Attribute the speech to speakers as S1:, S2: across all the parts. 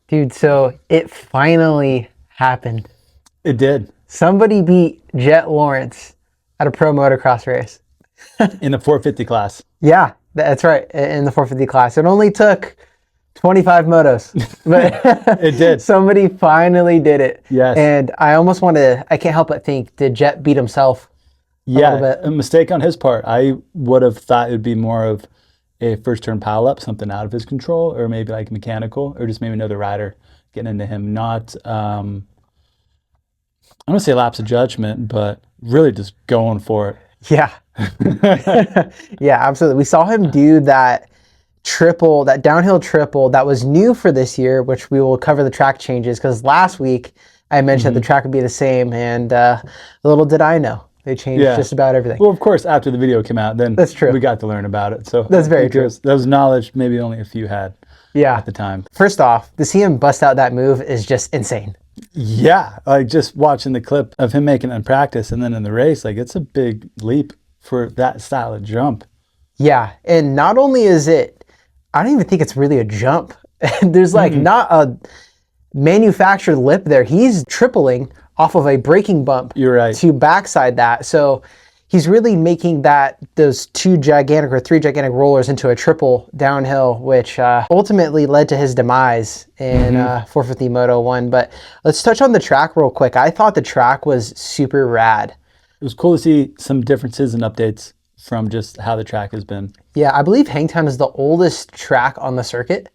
S1: Dude, so it finally happened.
S2: It did.
S1: Somebody beat Jett Lawrence at a pro motocross race.
S2: In the 450 class.
S1: Yeah, that's right. In the 450 class. It only took 25 motos. But
S2: It did.
S1: Somebody finally did it.
S2: Yes.
S1: And I almost want to, I can't help but think, did Jett beat himself a little bit?
S2: A mistake on his part. I would have thought it would be more of a first turn pile up, something out of his control, or maybe like mechanical, or just maybe another rider getting into him. Not, I'm going to say lapse of judgment, but really just going for it.
S1: Yeah. Yeah, absolutely. We saw him do that triple, that downhill triple that was new for this year, which we will cover the track changes, because last week I mentioned that the track would be the same, and little did I know. They changed just about everything.
S2: Well, of course, after the video came out, then
S1: that's true.
S2: We got to learn about it. So
S1: that's very true.
S2: That was knowledge maybe only a few had at the time.
S1: First off, to see him bust out that move is just insane.
S2: Yeah, like just watching the clip of him making it in practice and then in the race, like it's a big leap for that style of jump.
S1: Yeah, and not only is it, I don't even think it's really a jump. There's like not a manufactured lip there. He's tripling off of a braking bump.
S2: You're right.
S1: To backside that. So he's really making those three gigantic rollers into a triple downhill, which ultimately led to his demise in 450 Moto 1. But let's touch on the track real quick. I thought the track was super rad.
S2: It was cool to see some differences and updates from just how the track has been.
S1: Yeah, I believe Hangtown is the oldest track on the circuit.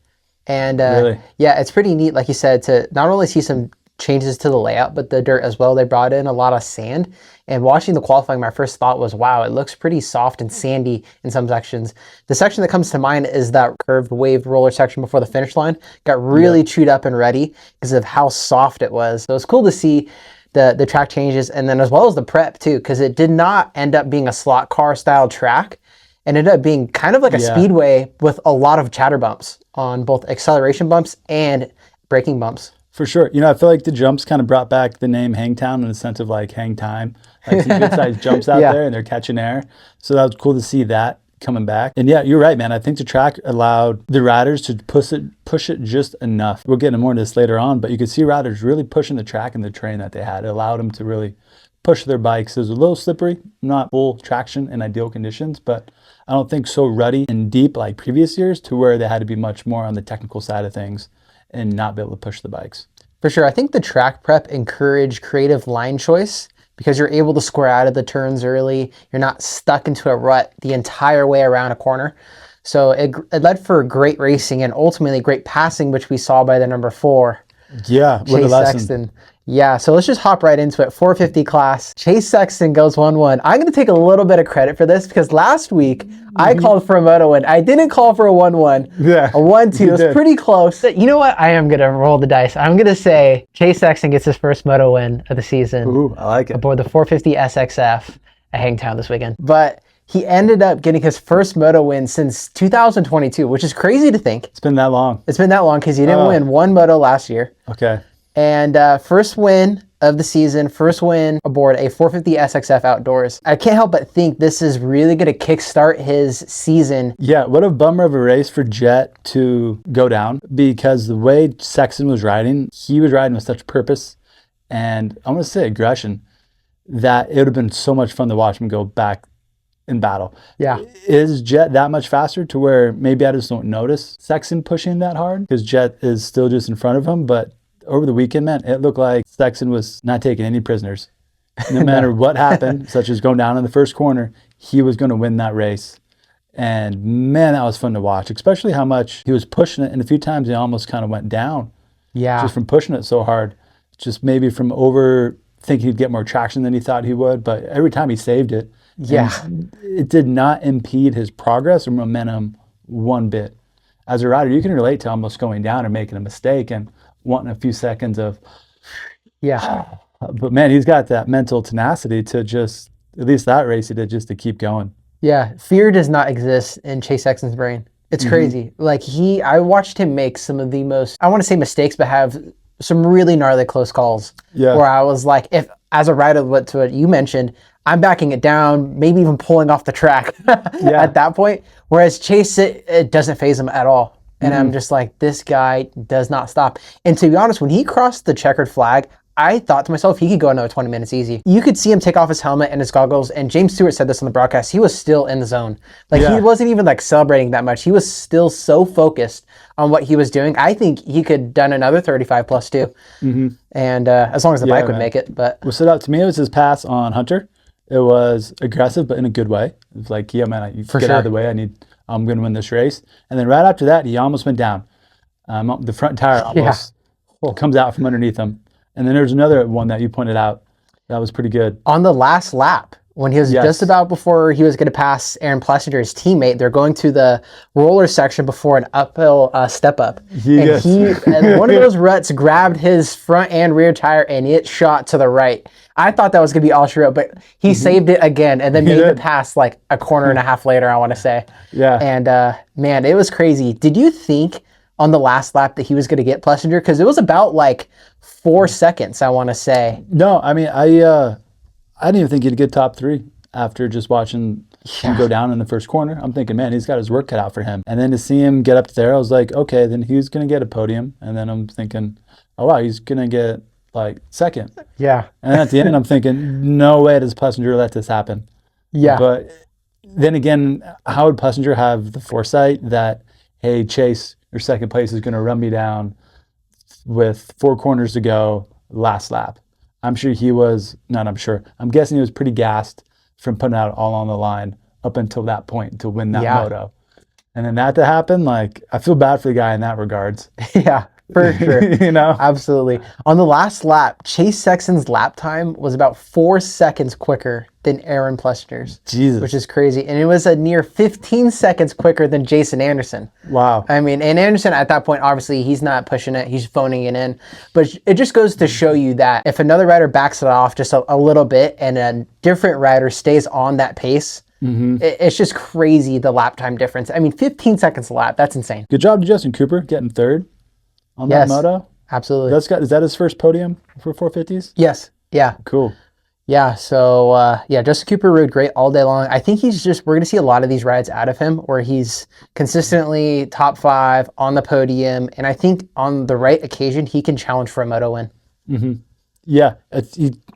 S1: And
S2: really?
S1: Yeah, it's pretty neat, like you said, to not only see some changes to the layout, but the dirt as well. They brought in a lot of sand. And watching the qualifying, my first thought was, wow, it looks pretty soft and sandy in some sections. The section that comes to mind is that curved wave roller section before the finish line. Got really chewed up and ready because of how soft it was. So it's cool to see the track changes, and then as well as the prep too, because it did not end up being a slot car style track. It ended up being kind of like a speedway with a lot of chatter bumps on both acceleration bumps and braking bumps.
S2: For sure. You know, I feel like the jumps kind of brought back the name Hangtown in the sense of like hang time. Like some good sized jumps out there and they're catching air. So that was cool to see that coming back. And yeah, you're right, man. I think the track allowed the riders to push it just enough. We'll get into more of this later on, but you could see riders really pushing the track and the terrain that they had. It allowed them to really push their bikes. It was a little slippery, not full traction in ideal conditions, but I don't think so ruddy and deep like previous years to where they had to be much more on the technical side of things and not be able to push the bikes.
S1: For sure. I think the track prep encouraged creative line choice because you're able to square out of the turns early. You're not stuck into a rut the entire way around a corner. So it led for great racing and ultimately great passing, which we saw by the number 4.
S2: Yeah, what a lesson.
S1: Sexton. Yeah, so let's just hop right into it. 450 class. Chase Sexton goes 1-1. I'm going to take a little bit of credit for this because last week I called for a moto win. I didn't call for a 1-1.
S2: Yeah.
S1: A 1-2. It was pretty close. You know what? I am going to roll the dice. I'm going to say Chase Sexton gets his first moto win of the season.
S2: Ooh, I like it.
S1: Aboard the 450 SXF at Hangtown this weekend. But he ended up getting his first moto win since 2022, which is crazy to think.
S2: It's been that long.
S1: It's been that long because he didn't win one moto last year.
S2: Okay.
S1: And first win of the season, first win aboard a 450 SXF outdoors. I can't help but think this is really going to kickstart his season.
S2: Yeah, what a bummer of a race for Jett to go down because the way Sexton was riding, he was riding with such purpose and I want to say aggression that it would have been so much fun to watch him go back in battle.
S1: Yeah.
S2: Is Jett that much faster to where maybe I just don't notice Sexton pushing that hard because Jett is still just in front of him, but over the weekend, man, it looked like Sexton was not taking any prisoners. No matter what happened, such as going down in the first corner, he was going to win that race. And man, that was fun to watch, especially how much he was pushing it. And a few times he almost kind of went down.
S1: Yeah.
S2: Just from pushing it so hard. Just maybe from over thinking he'd get more traction than he thought he would. But every time he saved it, it did not impede his progress or momentum one bit. As a rider, you can relate to almost going down and making a mistake and wanting a few seconds of, but man, he's got that mental tenacity to just, at least that race he did, just to keep going.
S1: Yeah, fear does not exist in Chase Sexton's brain. It's crazy. Like I watched him make some of the most, I want to say mistakes, but have some really gnarly close calls. Yeah. Where I was like, if as a rider, to what you mentioned, I'm backing it down, maybe even pulling off the track at that point. Whereas Chase, it doesn't faze him at all. And I'm just like, this guy does not stop. And to be honest, when he crossed the checkered flag, I thought to myself, he could go another 20 minutes easy. You could see him take off his helmet and his goggles, and James Stewart said this on the broadcast, he was still in the zone. Like, he wasn't even like celebrating that much. He was still so focused on what he was doing. I think he could done another 35 plus too. And as long as the bike would make it. But
S2: what stood out to me was his pass on Hunter. It was aggressive, but in a good way. It was like, yeah, man, you get out of the way. I'm going to win this race. And then right after that, he almost went down. The front tire almost comes out from underneath him. And then there's another one that you pointed out that was pretty good.
S1: On the last lap, when he was just about before he was going to pass Aaron Plessinger, his teammate, they're going to the roller section before an uphill step up. And one of those ruts grabbed his front and rear tire and it shot to the right. I thought that was going to be all she wrote, but he saved it again and then made the pass like a corner and a half later, I want to say.
S2: Yeah.
S1: And man, it was crazy. Did you think on the last lap that he was going to get Plessinger? Because it was about like 4 seconds, I want to say.
S2: No, I mean, I didn't even think he'd get top 3 after just watching him go down in the first corner. I'm thinking, man, he's got his work cut out for him. And then to see him get up there, I was like, okay, then he's going to get a podium. And then I'm thinking, oh, wow, he's going to get like second.
S1: Yeah.
S2: And then at the end, I'm thinking, no way does Plessinger let this happen.
S1: Yeah.
S2: But then again, how would Plessinger have the foresight that, hey, Chase, your second place is going to run me down with 4 corners to go last lap? I'm guessing he was pretty gassed from putting out all on the line up until that point to win that moto. And then that to happen, like, I feel bad for the guy in that regards.
S1: Yeah, for sure.
S2: You know?
S1: Absolutely. On the last lap, Chase Sexton's lap time was about 4 seconds quicker than Aaron Plessinger's.
S2: Jesus.
S1: Which is crazy. And it was a near 15 seconds quicker than Jason Anderson.
S2: Wow.
S1: I mean, and Anderson at that point, obviously, he's not pushing it. He's phoning it in. But it just goes to show you that if another rider backs it off just a little bit and a different rider stays on that pace, it's just crazy, the lap time difference. I mean, 15 seconds a lap. That's insane.
S2: Good job to Justin Cooper getting 3rd on that moto.
S1: Absolutely.
S2: Is that his first podium for 450s?
S1: Yes. Yeah.
S2: Cool.
S1: Yeah, so Justin Cooper rode great all day long. I think we're going to see a lot of these rides out of him where he's consistently top 5 on the podium. And I think on the right occasion, he can challenge for a moto win.
S2: Yeah,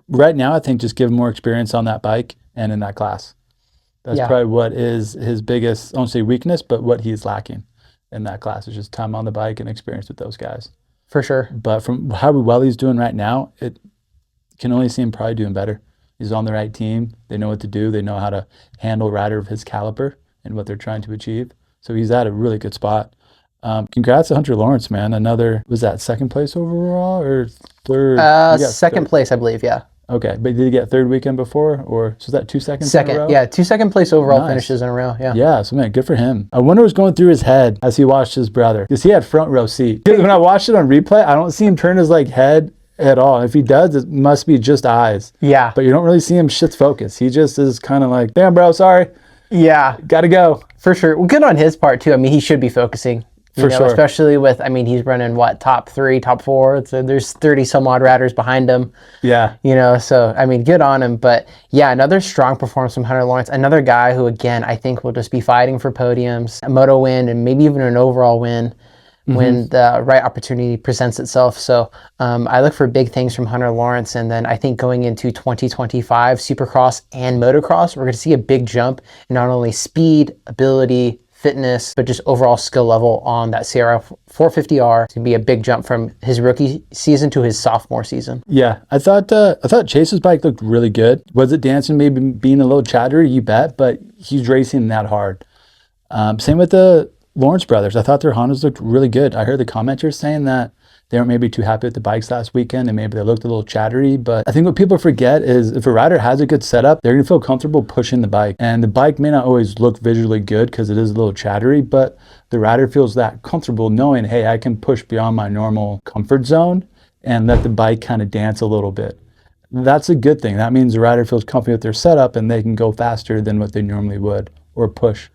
S2: right now, I think just give him more experience on that bike and in that class. That's probably what is his biggest, I won't say weakness, but what he's lacking in that class is just time on the bike and experience with those guys.
S1: For sure.
S2: But from how well he's doing right now, it can only see him probably doing better. He's on the right team. They know what to do. They know how to handle a rider of his caliber and what they're trying to achieve. So he's at a really good spot. Congrats to Hunter Lawrence, man. Another, was that 2nd place overall or 3rd?
S1: Second place, I believe, yeah.
S2: Okay, but did he get 3rd weekend before, or so was that 2 seconds in a row?
S1: Second, yeah, 2 second place overall finishes in a row, yeah.
S2: Yeah, so man, good for him. I wonder what's going through his head as he watched his brother, because he had front row seat. When I watched it on replay, I don't see him turn his head at all. If he does, it must be just eyes. Yeah. But you don't really see him shift focus. He just is kind of like, damn, bro, sorry. Yeah. Got to go.
S1: For sure. Well, good on his part, too. I mean, he should be focusing. For sure. Especially with, I mean, he's running, top 3, top 4. So there's 30 some odd riders behind him. Yeah. So, I mean, good on him. But yeah, another strong performance from Hunter Lawrence. Another guy who, again, I think will just be fighting for podiums, a moto win, and maybe even an overall win when the right opportunity presents itself. So I look for big things from Hunter Lawrence. And then I think going into 2025, Supercross and Motocross, we're going to see a big jump in not only speed, ability, fitness, but just overall skill level on that CRF 450R. It's gonna be a big jump from his rookie season to his sophomore season.
S2: Yeah, I thought Chase's bike looked really good. Was it dancing, maybe being a little chattery? You bet, but he's racing that hard. Same with the Lawrence brothers. I thought their Hondas looked really good. I heard the commenters saying that they weren't maybe too happy with the bikes last weekend and maybe they looked a little chattery, but I think what people forget is if a rider has a good setup, they're going to feel comfortable pushing the bike. And the bike may not always look visually good because it is a little chattery, but the rider feels that comfortable knowing, hey, I can push beyond my normal comfort zone and let the bike kind of dance a little bit. That's a good thing. That means the rider feels comfortable with their setup and they can go faster than what they normally would or push.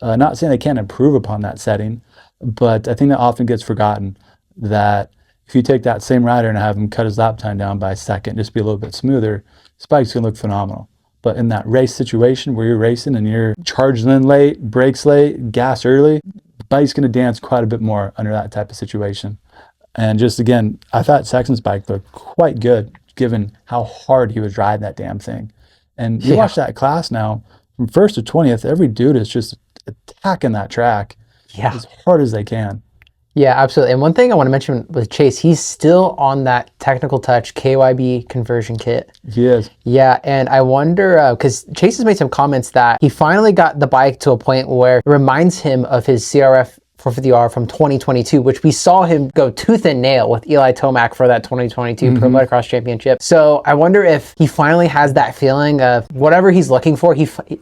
S2: Not saying they can't improve upon that setting, but I think that often gets forgotten that if you take that same rider and have him cut his lap time down by a second, just be a little bit smoother, his bike's gonna look phenomenal. But in that race situation where you're racing and you're charging in late, brakes late, gas early, the bike's going to dance quite a bit more under that type of situation. And just again, I thought Sexton's bike looked quite good given how hard he was riding that damn thing. And you watch that class now, from 1st to 20th, every dude is just attacking that track as hard as they can.
S1: Yeah, absolutely. And one thing I want to mention with Chase, he's still on that technical touch KYB conversion kit.
S2: He is.
S1: Yeah, and I wonder, because Chase has made some comments that he finally got the bike to a point where it reminds him of his CRF 450R from 2022, which we saw him go tooth and nail with Eli Tomac for that 2022 Pro Motocross Championship. So I wonder if he finally has that feeling of whatever he's looking for.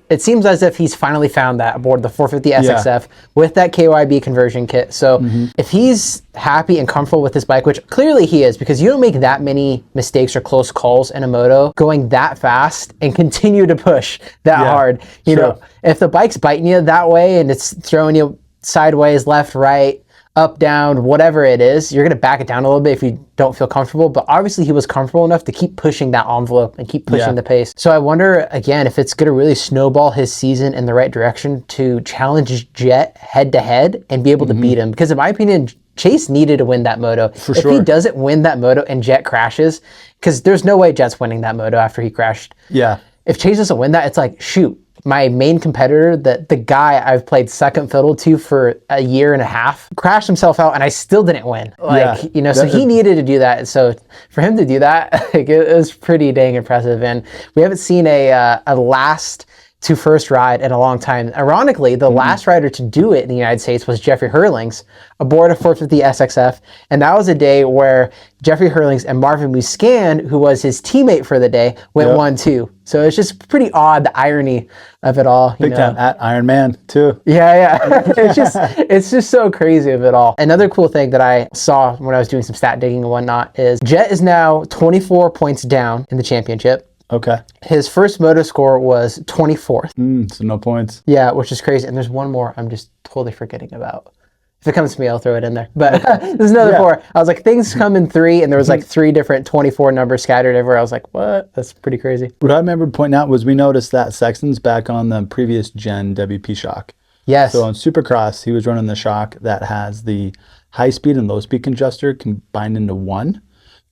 S1: It seems as if he's finally found that aboard the 450 SXF with that KYB conversion kit. So if he's happy and comfortable with this bike, which clearly he is, because you don't make that many mistakes or close calls in a moto going that fast and continue to push that hard. You know, if the bike's biting you that way and it's throwing you sideways, left, right, up, down, whatever it is, you're going to back it down a little bit if you don't feel comfortable. But obviously he was comfortable enough to keep pushing that envelope and keep pushing the pace. So I wonder, again, if it's going to really snowball his season in the right direction to challenge Jett head to head and be able to beat him. Because in my opinion, Chase needed to win that moto. If he doesn't win that moto and Jett crashes, because there's no way Jett's winning that moto after he crashed. Yeah. If Chase doesn't win that, it's like, shoot, my main competitor, the guy I've played second fiddle to for a year and a half, crashed himself out and I still didn't win. Like, you know, so he needed to do that. So for him to do that, like, it was pretty dang impressive. And we haven't seen a last to first ride in a long time. Ironically, the last rider to do it in the United States was Jeffrey Hurlings aboard a 450 SXF. And that was a day where Jeffrey Hurlings and Marvin Muscan, who was his teammate for the day, went 1-2. So it's just pretty odd, the irony of it all.
S2: Big time at Iron Man too.
S1: Yeah. it's just so crazy of it all. Another cool thing that I saw when I was doing some stat digging and whatnot is Jett is now 24 points down in the championship.
S2: Okay.
S1: His first moto score was 24th.
S2: So no points.
S1: Yeah, which is crazy. And there's one more I'm just totally forgetting about. If it comes to me, I'll throw it in there. But there's another 4. I was like, things come in 3, and there was like 3 different 24 numbers scattered everywhere. I was like, what? That's pretty crazy.
S2: What I remember pointing out was we noticed that Sexton's back on the previous gen WP shock.
S1: Yes.
S2: So on Supercross, he was running the shock that has the high speed and low speed congestor combined into one.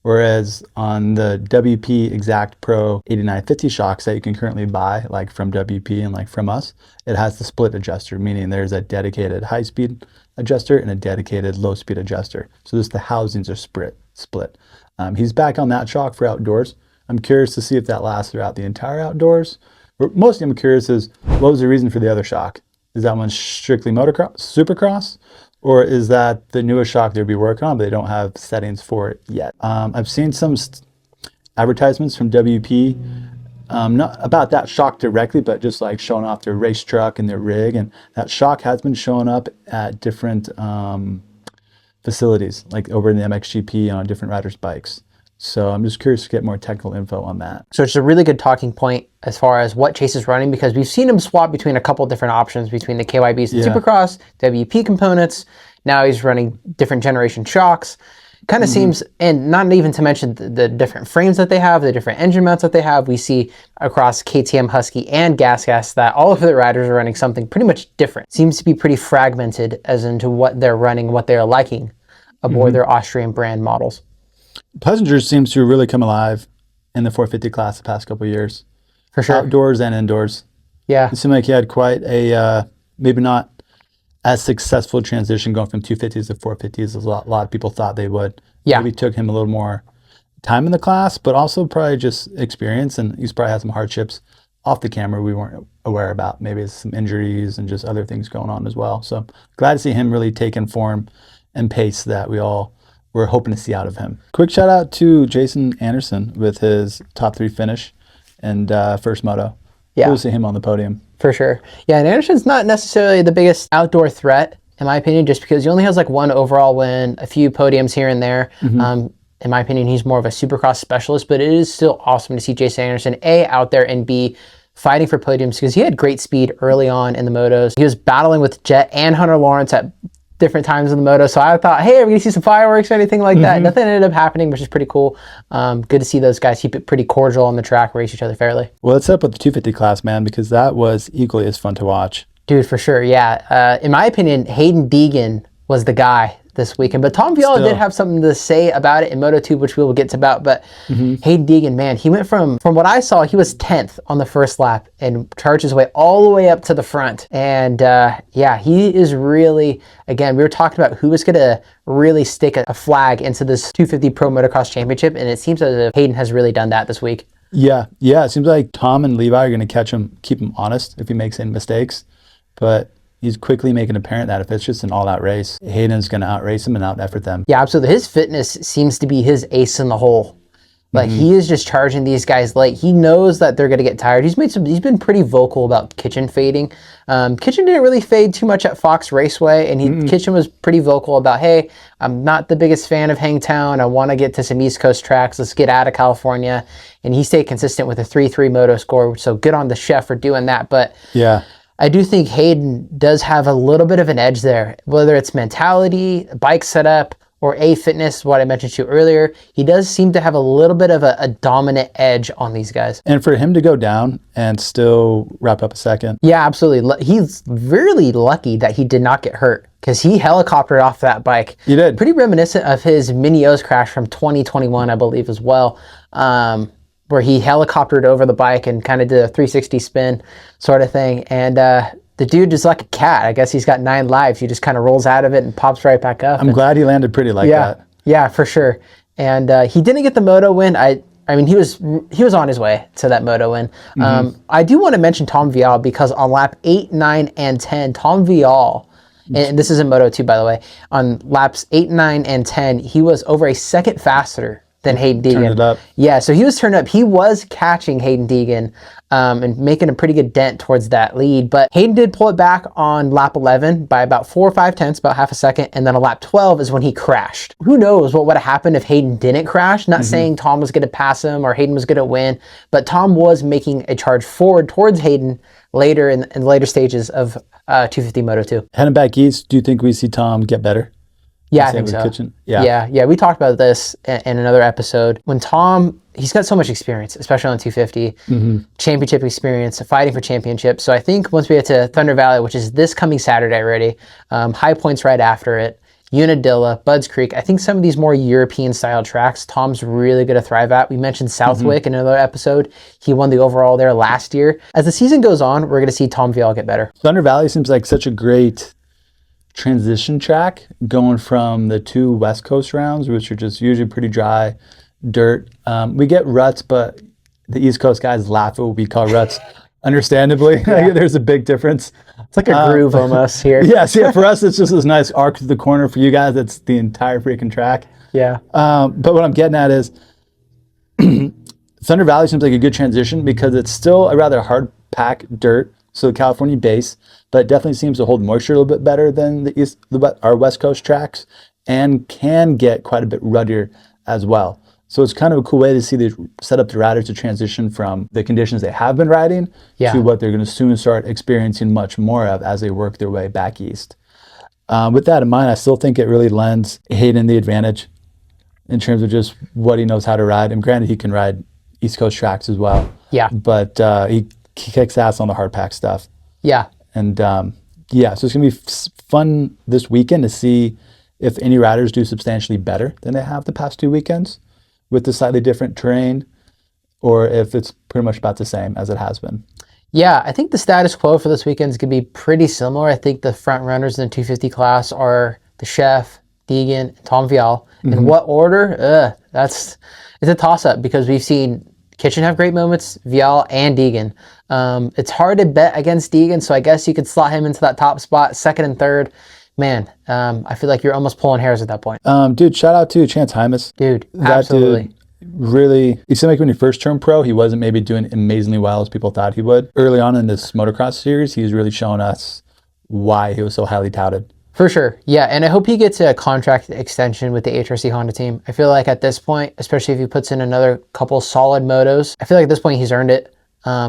S2: Whereas on the WP Exact Pro 8950 shocks that you can currently buy, like from WP and like from us, it has the split adjuster, meaning there's a dedicated high speed adjuster and a dedicated low speed adjuster. So just the housings are split. He's back on that shock for outdoors. I'm curious to see if that lasts throughout the entire outdoors. Mostly I'm curious is, what was the reason for the other shock? Is that one strictly motocross, supercross? Or is that the newest shock they'll be working on, but they don't have settings for it yet? I've seen some advertisements from WP, not about that shock directly, but just like showing off their race truck and their rig. And that shock has been showing up at different facilities, like over in the MXGP on different riders' bikes. So I'm just curious to get more technical info on that.
S1: So it's a really good talking point as far as what Chase is running, because we've seen him swap between a couple different options between the KYBs and Supercross, WP components. Now he's running different generation shocks. Kind of seems, and not even to mention the different frames that they have, the different engine mounts that they have. We see across KTM, Husky, and Gas that all of the riders are running something pretty much different. Seems to be pretty fragmented as into what they're running, what they're liking aboard their Austrian brand models.
S2: Plessinger seems to really come alive in the 450 class the past couple of years.
S1: For sure.
S2: Outdoors and indoors.
S1: Yeah.
S2: It seemed like he had quite a, maybe not as successful transition going from 250s to 450s as a lot of people thought they would.
S1: Yeah.
S2: Maybe took him a little more time in the class, but also probably just experience, and he's probably had some hardships off the camera we weren't aware about. Maybe it's some injuries and just other things going on as well. So glad to see him really taking form and pace that we all were hoping to see out of him. Quick shout out to Jason Anderson with his top 3 finish and first moto.
S1: Yeah.
S2: Cool to see him on the podium.
S1: For sure. Yeah, and Anderson's not necessarily the biggest outdoor threat, in my opinion, just because he only has like 1 overall win, a few podiums here and there. In my opinion, he's more of a supercross specialist, but it is still awesome to see Jason Anderson, A, out there, and B, fighting for podiums, because he had great speed early on in the motos. He was battling with Jett and Hunter Lawrence at different times in the moto. So I thought, hey, are we going to see some fireworks or anything like that? Nothing ended up happening, which is pretty cool. Good to see those guys keep it pretty cordial on the track, race each other fairly.
S2: Well, let's set up with the 250 class, man, because that was equally as fun to watch.
S1: Dude, for sure, yeah. In my opinion, Hayden Deegan was the guy this weekend. But Tom Viala did have something to say about it in Moto2, which we will get to about. But Hayden Deegan, man, he went from what I saw, he was 10th on the first lap and charged his way all the way up to the front. And yeah, he is really, again, we were talking about who was going to really stick a flag into this 250 Pro Motocross Championship. And it seems as if Hayden has really done that this week.
S2: Yeah. It seems like Tom and Levi are going to catch him, keep him honest if he makes any mistakes. But he's quickly making apparent that if it's just an all-out race, Hayden's going to outrace him and out-effort them.
S1: Yeah, absolutely. His fitness seems to be his ace in the hole. Like, he is just charging these guys late. He knows that they're going to get tired. He's been pretty vocal about Kitchen fading. Kitchen didn't really fade too much at Fox Raceway, and Kitchen was pretty vocal about, hey, I'm not the biggest fan of Hangtown. I want to get to some East Coast tracks. Let's get out of California. And he stayed consistent with a 3.3 moto score, so good on the chef for doing that. But
S2: yeah,
S1: I do think Hayden does have a little bit of an edge there, whether it's mentality, bike setup, or fitness, what I mentioned to you earlier. He does seem to have a little bit of a dominant edge on these guys.
S2: And for him to go down and still wrap up a second.
S1: Yeah, absolutely. He's really lucky that he did not get hurt, because he helicoptered off that bike.
S2: He did.
S1: Pretty reminiscent of his Mini-O's crash from 2021, I believe, as well, where he helicoptered over the bike and kind of did a 360 spin sort of thing. And the dude is like a cat. I guess he's got 9 lives. He just kind of rolls out of it and pops right back up.
S2: I'm glad he landed pretty like that.
S1: Yeah, for sure. And he didn't get the moto win. I mean, he was on his way to that moto win. I do want to mention Tom Vial, because on lap 8, 9, and 10, Tom Vial, and this is in Moto2, by the way, on laps 8, 9, and 10, he was over a second faster than Hayden Deegan.
S2: Turned it up.
S1: Yeah, so he was turned up. He was catching Hayden Deegan and making a pretty good dent towards that lead. But Hayden did pull it back on lap 11 by about 4 or 5 tenths, about half a second. And then on lap 12 is when he crashed. Who knows what would have happened if Hayden didn't crash? Not saying Tom was going to pass him or Hayden was going to win, but Tom was making a charge forward towards Hayden later in the later stages of 250 Moto2.
S2: Heading back east, do you think we see Tom get better?
S1: Yeah, I think so.
S2: Kitchen?
S1: Yeah. We talked about this in another episode. When Tom, he's got so much experience, especially on 250, championship experience, fighting for championships. So I think once we get to Thunder Valley, which is this coming Saturday already, High Point's right after it, Unadilla, Budds Creek, I think some of these more European-style tracks, Tom's really going to thrive at. We mentioned Southwick in another episode. He won the overall there last year. As the season goes on, we're going to see Tom Vial get better.
S2: Thunder Valley seems like such a great transition track, going from the 2 West Coast rounds, which are just usually pretty dry dirt. We get ruts, but the East Coast guys laugh at what we call ruts. Understandably, there's a big difference.
S1: It's like a groove almost here.
S2: Yeah, for us, it's just this nice arc to the corner. For you guys, it's the entire freaking track.
S1: Yeah.
S2: But what I'm getting at is Thunder Valley seems like a good transition, because it's still a rather hard pack dirt, so the California base, but it definitely seems to hold moisture a little bit better than our West Coast tracks, and can get quite a bit ruddier as well. So it's kind of a cool way to see the set up the riders to transition from the conditions they have been riding to what they're going to soon start experiencing much more of as they work their way back east. With that in mind, I still think it really lends Hayden the advantage in terms of just what he knows how to ride. And granted, he can ride East Coast tracks as well.
S1: Yeah.
S2: But he kicks ass on the hard pack stuff.
S1: Yeah.
S2: And so it's going to be fun this weekend to see if any riders do substantially better than they have the past 2 weekends with the slightly different terrain, or if it's pretty much about the same as it has been.
S1: Yeah, I think the status quo for this weekend is going to be pretty similar. I think the front runners in the 250 class are the Chef, Deegan, and Tom Vial. In what order? It's a toss-up, because we've seen Kitchen have great moments, Vial and Deegan. It's hard to bet against Deegan, so I guess you could slot him into that top spot, second and third. Man, I feel like you're almost pulling hairs at that point.
S2: Dude, shout out to Chance Hymas.
S1: Dude, absolutely.
S2: Dude, really, it seemed like when he first turned pro, he wasn't maybe doing amazingly well as people thought he would. Early on in this motocross series, he was really showing us why he was so highly touted.
S1: For sure. Yeah, and I hope he gets a contract extension with the HRC Honda team. I feel like at this point, especially if he puts in another couple solid motos, I feel like at this point he's earned it.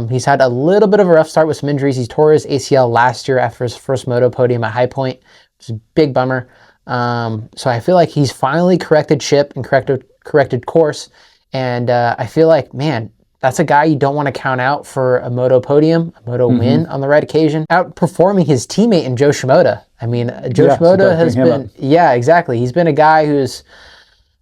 S1: He's had a little bit of a rough start with some injuries. He tore his ACL last year after his first moto podium at High Point. It's a big bummer. So I feel like he's finally corrected ship and corrected course. And I feel like, man, that's a guy you don't want to count out for a moto podium, a moto win on the right occasion. Outperforming his teammate in Joe Shimoda. I mean, Joe Shimoda has been, exactly. He's been a guy who's,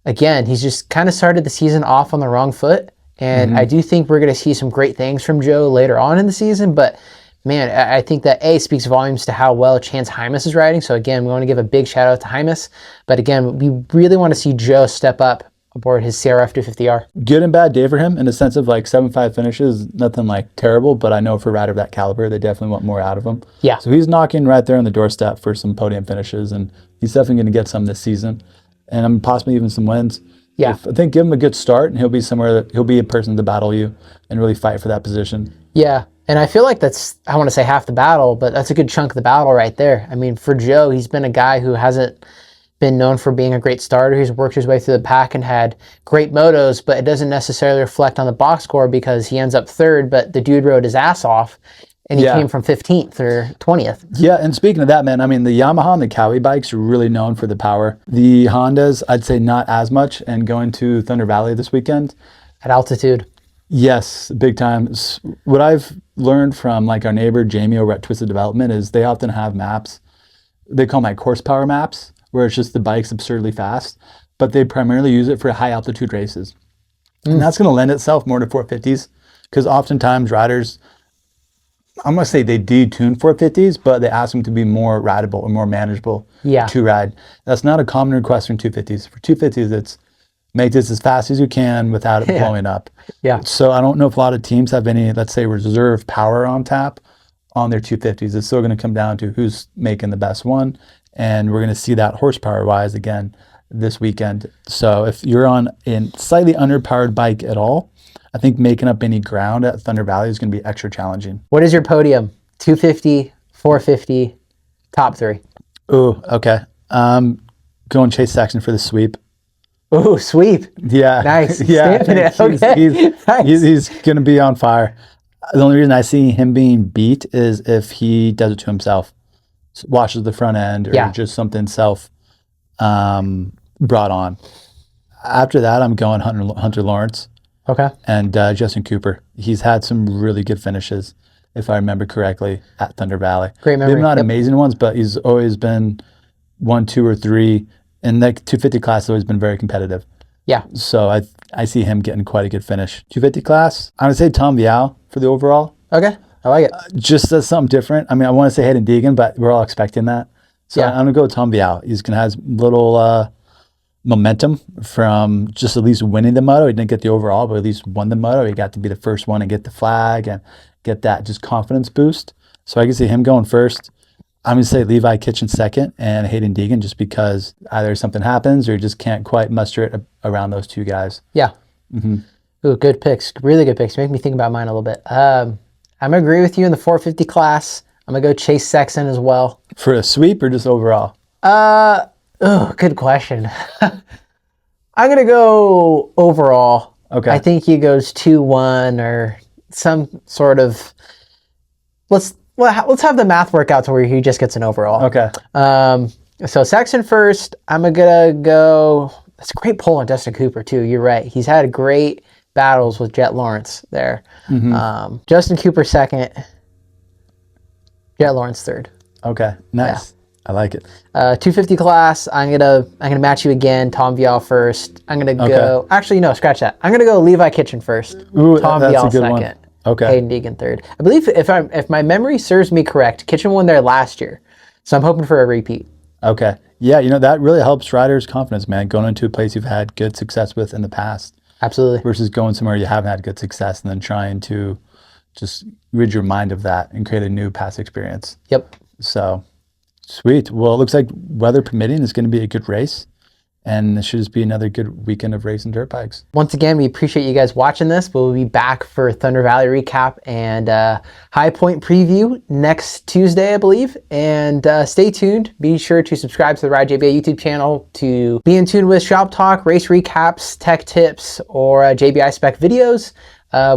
S1: again, he's just kind of started the season off on the wrong foot. And I do think we're going to see some great things from Joe later on in the season. But man, I think that speaks volumes to how well Chance Hymas is riding. So again, we want to give a big shout out to Hymas. But again, we really want to see Joe step up aboard his CRF 250R.
S2: Good and bad day for him in the sense of like 7.5 finishes, nothing like terrible, but I know for a rider of that caliber, they definitely want more out of him.
S1: Yeah.
S2: So he's knocking right there on the doorstep for some podium finishes, and he's definitely going to get some this season, and possibly even some wins.
S1: Yeah.
S2: I think give him a good start, and he'll be somewhere that he'll be a person to battle you and really fight for that position.
S1: Yeah. And I feel like that's, I want to say half the battle, but that's a good chunk of the battle right there. I mean, for Joe, he's been a guy who hasn't been known for being a great starter. He's worked his way through the pack and had great motos, but it doesn't necessarily reflect on the box score because he ends up third, but the dude rode his ass off and he came from 15th or 20th.
S2: Yeah, and speaking of that, man, I mean, the Yamaha and the Cowie bikes are really known for the power. The Hondas, I'd say not as much, and going to Thunder Valley this weekend.
S1: At altitude.
S2: Yes, big time. What I've learned from like our neighbor Jamie over at Twisted Development is they often have maps. They call them like horsepower maps, where it's just the bike's absurdly fast, but they primarily use it for high altitude races. And that's going to lend itself more to 450s because oftentimes riders, I'm going to say they detune 450s, but they ask them to be more rideable or more manageable to ride. That's not a common request from 250s. For 250s, it's make this as fast as you can without it blowing up.
S1: Yeah.
S2: So I don't know if a lot of teams have any, let's say, reserve power on tap on their 250s. It's still going to come down to who's making the best one. And we're going to see that horsepower-wise again this weekend. So if you're on a slightly underpowered bike at all, I think making up any ground at Thunder Valley is going to be extra challenging.
S1: What is your podium? 250, 450, top three.
S2: Ooh, okay. Going Chase Sexton for the sweep.
S1: Ooh, sweep.
S2: Yeah.
S1: Nice.
S2: Yeah. He's going to be on fire. The only reason I see him being beat is if he does it to himself. Washes the front end or just something self brought on. After that, I'm going Hunter Lawrence.
S1: Okay.
S2: And Justin Cooper. He's had some really good finishes, if I remember correctly, at Thunder Valley.
S1: Great memory.
S2: They're not amazing ones, but he's always been 1, 2, or 3. And the 250 class has always been very competitive.
S1: Yeah.
S2: So I see him getting quite a good finish. 250 class, I'm going to say Tom Vial for the overall.
S1: Okay. I like it.
S2: Just as something different. I mean, I want to say Hayden Deegan, but we're all expecting that. So I'm going to go with Tom Vial. He's going to have little momentum from just at least winning the moto. He didn't get the overall, but at least won the moto. He got to be the first one and get the flag and get that just confidence boost. So I can see him going first. I'm going to say Levi Kitchen second and Hayden Deegan just because either something happens or you just can't quite muster it around those two guys.
S1: Yeah. Ooh, good picks. Really good picks. Make me think about mine a little bit. I'm going to agree with you in the 450 class. I'm going to go Chase Sexton as well.
S2: For a sweep or just overall?
S1: Good question. I'm going to go overall.
S2: Okay.
S1: I think he goes 2-1 or some sort of... Let's have the math work out to where he just gets an overall.
S2: Okay.
S1: So Sexton first. I'm going to go... That's a great pull on Justin Cooper, too. You're right. He's had great battles with Jett Lawrence there. Justin Cooper second. Jett Lawrence third.
S2: Okay. Nice. Yeah. I like it.
S1: 250 class. I'm gonna match you again. Tom Vial first. I'm gonna go. Actually, no, scratch that. I'm gonna go Levi Kitchen first.
S2: Ooh,
S1: Tom
S2: that's
S1: Vial
S2: a good
S1: second.
S2: one. Okay.
S1: Hayden Deegan third. I believe if my memory serves me correct, Kitchen won there last year, so I'm hoping for a repeat.
S2: Okay. Yeah, that really helps riders' confidence, man. Going into a place you've had good success with in the past.
S1: Absolutely.
S2: Versus going somewhere you haven't had good success and then trying to just rid your mind of that and create a new past experience.
S1: Yep.
S2: So, sweet. Well, it looks like weather permitting is going to be a good race. And this should just be another good weekend of racing dirt bikes.
S1: Once again, we appreciate you guys watching this. We'll be back for Thunder Valley recap and High Point preview next Tuesday, I believe. And stay tuned. Be sure to subscribe to the Ride JBI YouTube channel to be in tune with shop talk, race recaps, tech tips, or JBI spec videos.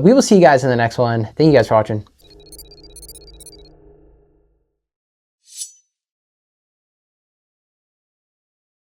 S1: We will see you guys in the next one. Thank you guys for watching.